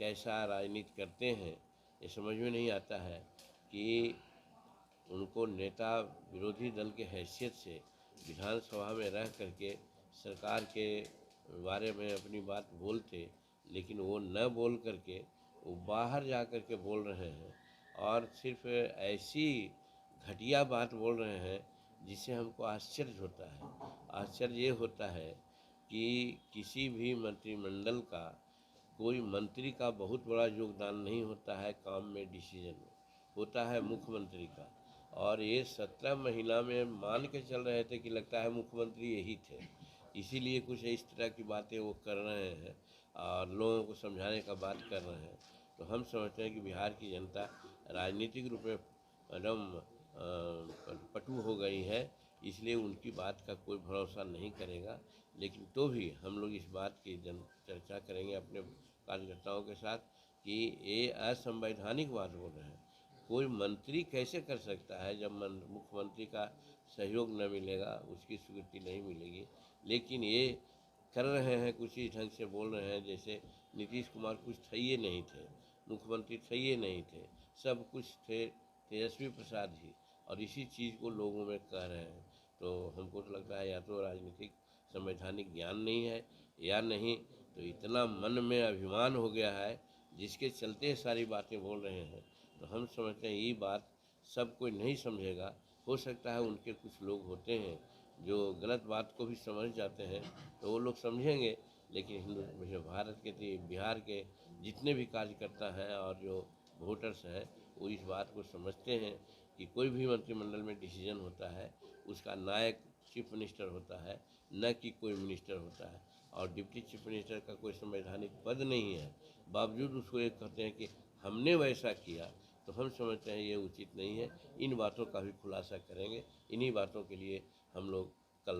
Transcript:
कैसा राजनीति करते हैं ये समझ में नहीं आता है कि उनको नेता विरोधी दल के हैसियत से विधानसभा में रह करके सरकार के बारे में अपनी बात बोलते, लेकिन वो न बोल करके वो बाहर जा कर के बोल रहे हैं और सिर्फ ऐसी घटिया बात बोल रहे हैं जिससे हमको आश्चर्य होता है। आश्चर्य ये होता है कि किसी भी मंत्रिमंडल का कोई मंत्री का बहुत बड़ा योगदान नहीं होता है काम में, डिसीजन में होता है मुख्यमंत्री का। और ये 17 महीना में मान के चल रहे थे कि लगता है मुख्यमंत्री यही थे, इसीलिए कुछ इस तरह की बातें वो कर रहे हैं और लोगों को समझाने का बात कर रहे हैं। तो हम समझते हैं कि बिहार की जनता राजनीतिक रूप में एकदम पटु हो गई है, इसलिए उनकी बात का कोई भरोसा नहीं करेगा। लेकिन तो भी हम लोग इस बात की चर्चा करेंगे अपने कार्यकर्ताओं के साथ कि ये असंवैधानिक बात बोल रहे हैं। कोई मंत्री कैसे कर सकता है जब मुख्यमंत्री का सहयोग न मिलेगा, उसकी स्वीकृति नहीं मिलेगी। लेकिन ये कर रहे हैं, कुछ ही ढंग से बोल रहे हैं जैसे नीतीश कुमार कुछ थे ही नहीं थे, मुख्यमंत्री थे ही नहीं थे, सब कुछ थे तेजस्वी प्रसाद ही, और इसी चीज़ को लोगों में कह रहे हैं। तो हमको तो लगता है या तो राजनीतिक संवैधानिक ज्ञान नहीं है या नहीं तो इतना मन में अभिमान हो गया है जिसके चलते सारी बातें बोल रहे हैं। तो हम समझते हैं ये बात सब कोई नहीं समझेगा। हो सकता है उनके कुछ लोग होते हैं जो गलत बात को भी समझ जाते हैं, तो वो लोग समझेंगे। लेकिन भारत के बिहार के जितने भी कार्यकर्ता हैं और जो वोटर्स हैं वो इस बात को समझते हैं कि कोई भी मंत्रिमंडल में डिसीजन होता है उसका नायक चीफ मिनिस्टर होता है, न कि कोई मिनिस्टर होता है। और डिप्टी चीफ मिनिस्टर का कोई संवैधानिक पद नहीं है, बावजूद उसको ये कहते हैं कि हमने वैसा किया। तो हम समझते हैं ये उचित नहीं है। इन बातों का भी खुलासा करेंगे। इन्हीं बातों के लिए हम लोग कल